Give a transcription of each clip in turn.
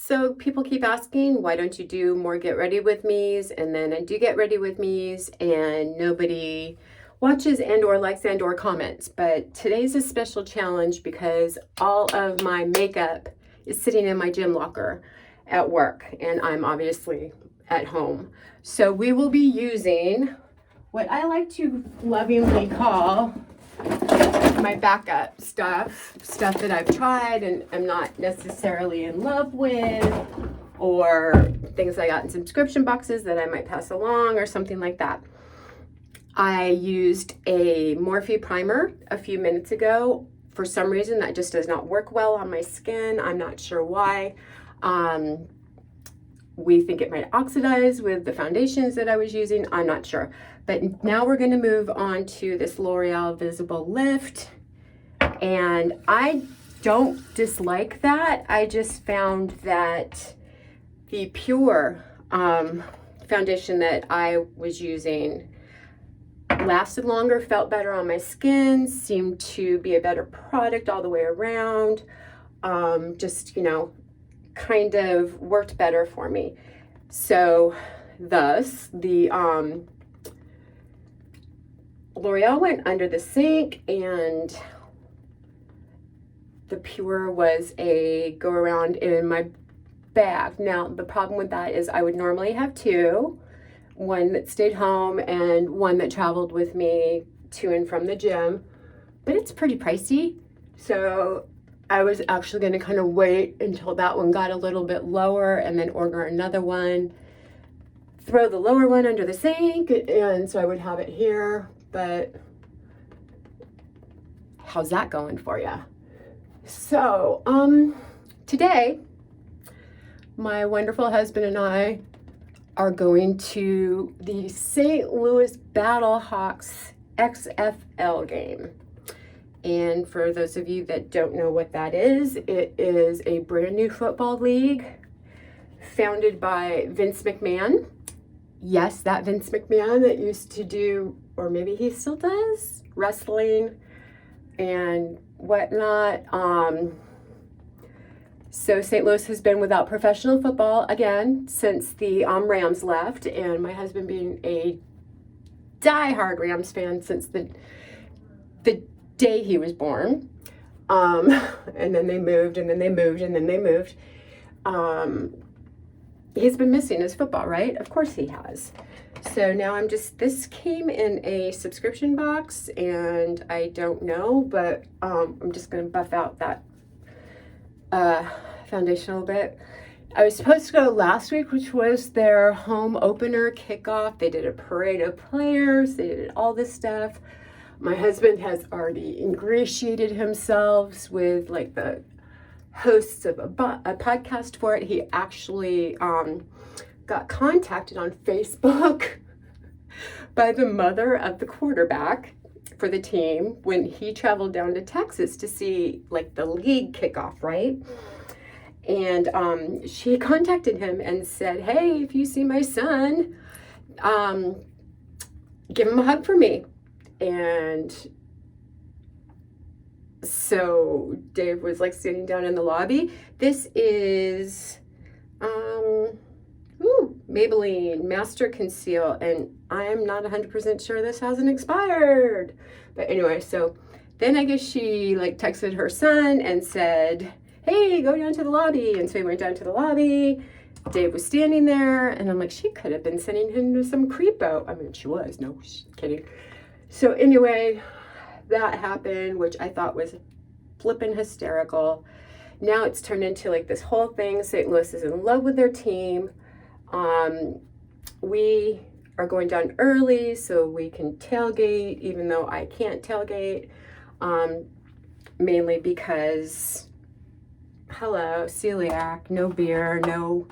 So people keep asking, why don't you do more get ready with me's? And then I do get ready with me's and nobody watches and or likes and or comments. But today's a special challenge because all of my makeup is sitting in my gym locker at work and I'm obviously at home. So we will be using what I like to lovingly call my backup stuff that I've tried and I'm not necessarily in love with, or things I got in subscription boxes that I might pass along or something like that. I used a Morphe primer a few minutes ago. For some reason that just does not work well on my skin. I'm not sure why. We think it might oxidize with the foundations that I was using. I'm not sure. But now we're going to move on to this L'Oreal Visible Lift. And I don't dislike that. I just found that the Pure foundation that I was using lasted longer, felt better on my skin, seemed to be a better product all the way around. Just, kind of worked better for me. So thus the L'Oreal went under the sink and the Pure was a go around in my bag. Now the problem with that is I would normally have two, one that stayed home and one that traveled with me to and from the gym, but it's pretty pricey. So I was actually going to kind of wait until that one got a little bit lower and then order another one, throw the lower one under the sink, and so I would have it here. But how's that going for you? So today my wonderful husband and I are going to the St. Louis Battlehawks XFL game. And for those of you that don't know what that is, it is a brand new football league founded by Vince McMahon. Yes, that Vince McMahon that used to do, or maybe he still does, wrestling and whatnot. So St. Louis has been without professional football again since the Rams left, and my husband being a diehard Rams fan since the day he was born. And then they moved, and then they moved, and then they moved. He's been missing his football, right? Of course he has. So now this came in a subscription box, and I don't know, but I'm just going to buff out that foundation a little bit. I was supposed to go last week, which was their home opener kickoff. They did a parade of players. They did all this stuff. My husband has already ingratiated himself with like the hosts of a podcast for it. He actually got contacted on Facebook by the mother of the quarterback for the team when he traveled down to Texas to see like the league kickoff, right? And she contacted him and said, hey, if you see my son, give him a hug for me. And so Dave was like sitting down in the lobby. This is Maybelline Master Conceal, and I'm not 100% sure this hasn't expired. But anyway, so then I guess she like texted her son and said, hey, go down to the lobby. And so he went down to the lobby. Dave was standing there, and I'm like, she could have been sending him to some creepo. I mean, she was. No, she's kidding. So anyway, that happened, which I thought was flippin' hysterical. Now it's turned into like this whole thing. St. Louis is in love with their team. We are going down early so we can tailgate, even though I can't tailgate, mainly because, hello, celiac, no beer, no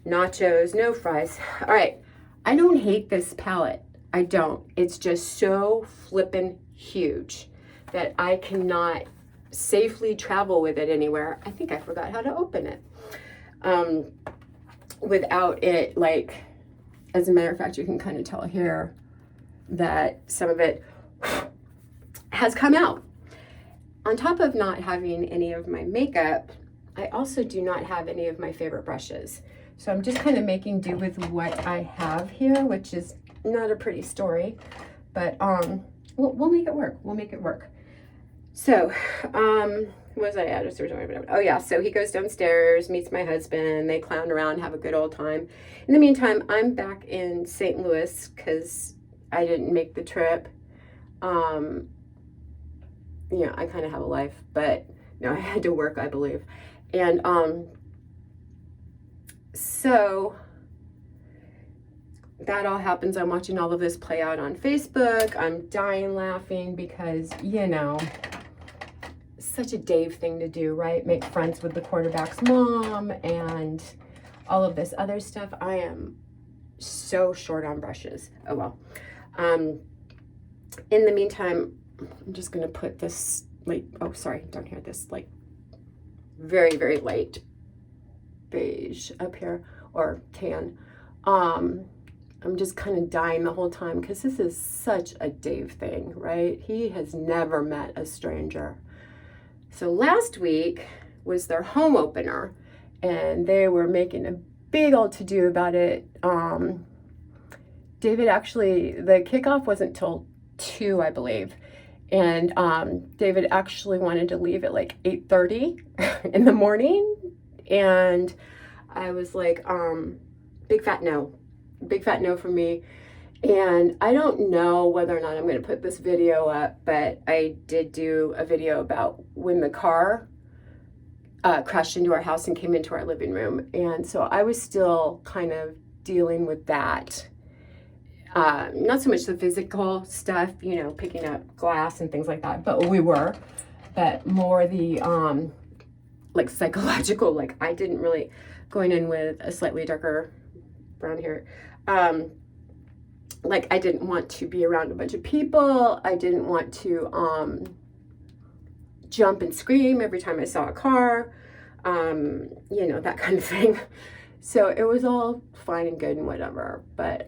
nachos, no fries. All right, I don't hate this palette. I don't. It's just so flippin' huge that I cannot safely travel with it anywhere. I think I forgot how to open it. Without it, like, as a matter of fact, you can kind of tell here that some of it has come out. On top of not having any of my makeup, I also do not have any of my favorite brushes. So I'm just kind of making do with what I have here, which is not a pretty story, but we'll make it work. We'll make it work. So, what was I at? Oh yeah, so he goes downstairs, meets my husband, they clown around, have a good old time. In the meantime, I'm back in St. Louis because I didn't make the trip. Yeah, I kind of have a life, but no, I had to work, I believe. And so that all happens. I'm watching all of this play out on Facebook. I'm dying laughing because, you know, such a Dave thing to do, right? Make friends with the quarterback's mom and all of this other stuff. I am so short on brushes. Oh well. In the meantime, I'm just gonna put this like, oh sorry, don't hear this, like very, very light beige up here, or tan. I'm just kind of dying the whole time because this is such a Dave thing, right? He has never met a stranger. So last week was their home opener and they were making a big old to-do about it. David actually, the kickoff wasn't till 2, I believe. And David actually wanted to leave at like 8:30 in the morning. And I was like, big fat no for me. And I don't know whether or not I'm going to put this video up, but I did do a video about when the car crashed into our house and came into our living room. And so I was still kind of dealing with that. Not so much the physical stuff, you know, picking up glass and things like that, but we were, but more the like psychological, like I didn't really, going in with a slightly darker brown hair, like I didn't want to be around a bunch of people. I didn't want to jump and scream every time I saw a car, you know, that kind of thing. So it was all fine and good and whatever, but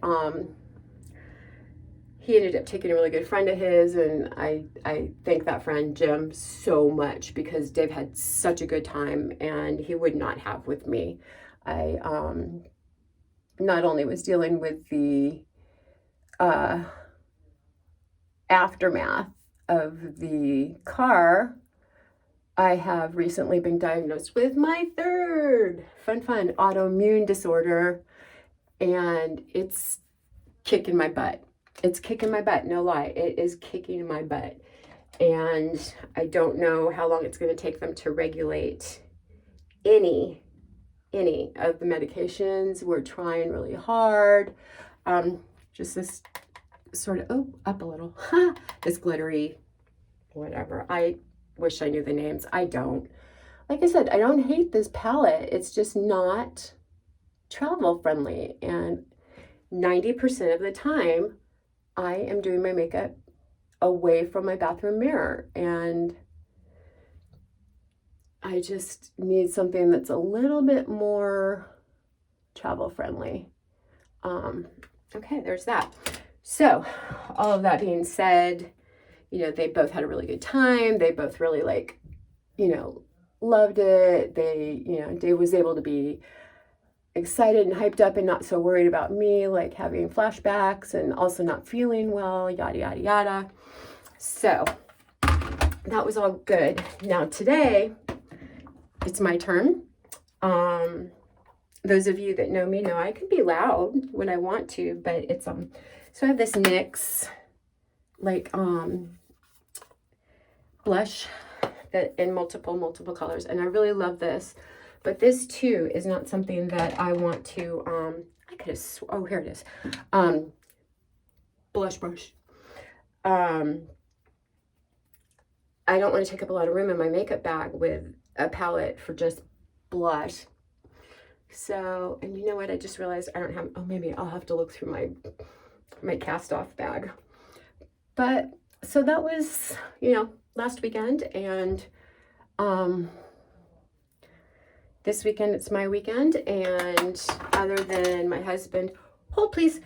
he ended up taking a really good friend of his, and I thank that friend Jim so much because Dave had such a good time and he would not have with me. I not only was dealing with the aftermath of the car, I have recently been diagnosed with my third fun autoimmune disorder, and it's kicking my butt. It's kicking my butt, no lie. It is kicking my butt. And I don't know how long it's going to take them to regulate any of the medications. We're trying really hard. Just this sort of, oh, up a little, this glittery, whatever. I wish I knew the names. I don't. Like I said, I don't hate this palette. It's just not travel friendly. And 90% of the time, I am doing my makeup away from my bathroom mirror. And I just need something that's a little bit more travel friendly. Okay, there's that. So all of that being said, you know, they both had a really good time. They both really, like, you know, loved it. They, you know, Dave was able to be excited and hyped up and not so worried about me, like having flashbacks and also not feeling well, yada, yada, yada. So that was all good. Now today, it's my turn. Those of you that know me know I can be loud when I want to, but it's, so I have this NYX, like, blush that in multiple colors, and I really love this. But this too is not something that I want to, I could have, oh, here it is. Blush brush. I don't want to take up a lot of room in my makeup bag with a palette for just blush. So, and you know what? I just realized I don't have, oh, maybe I'll have to look through my cast off bag. But, so that was, you know, last weekend, and, this weekend, it's my weekend, and other than my husband, hold please,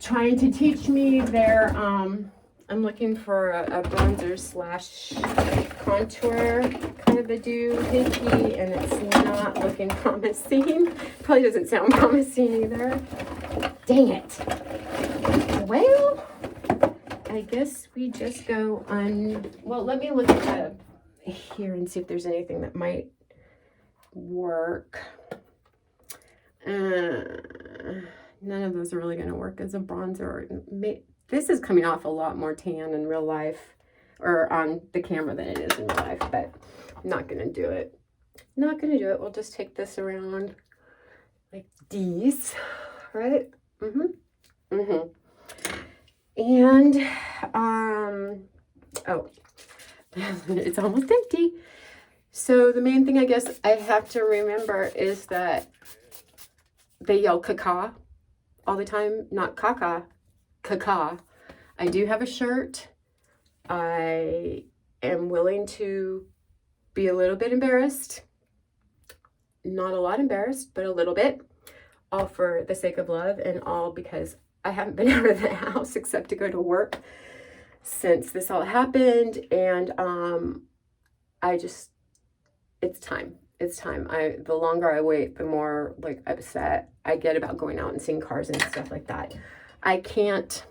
trying to teach me their, I'm looking for a bronzer slash contour kind of a doohickey, and it's not looking promising. Probably doesn't sound promising either. Dang it. Well, I guess we just go on. Well, let me look at here and see if there's anything that might work. None of those are really going to work as a bronzer. This is coming off a lot more tan in real life, or on the camera, than it is in real life, but I'm not going to do it. Not going to do it. We'll just take this around like these, right? And, oh, it's almost empty. So the main thing I guess I have to remember is that they yell caca all the time, not caca, caca. I do have a shirt. I am willing to be a little bit embarrassed. Not a lot embarrassed, but a little bit. All for the sake of love, and all because I haven't been out of the house except to go to work since this all happened. And it's time. It's time. The longer I wait, the more like upset I get about going out and seeing cars and stuff like that. I can't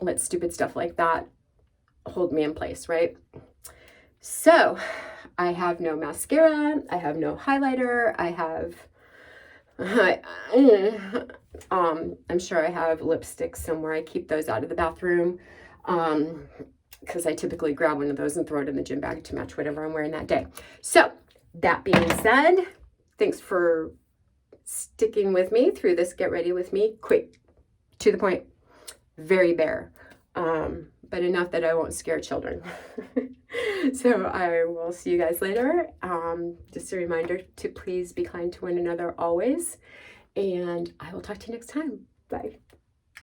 let stupid stuff like that hold me in place, right? So I have no mascara. I have no highlighter. I'm sure I have lipsticks somewhere. I keep those out of the bathroom because I typically grab one of those and throw it in the gym bag to match whatever I'm wearing that day. So that being said, thanks for sticking with me through this Get Ready With Me. Quick, to the point, very bare, but enough that I won't scare children. So I will see you guys later. Just a reminder to please be kind to one another always. And I will talk to you next time. Bye.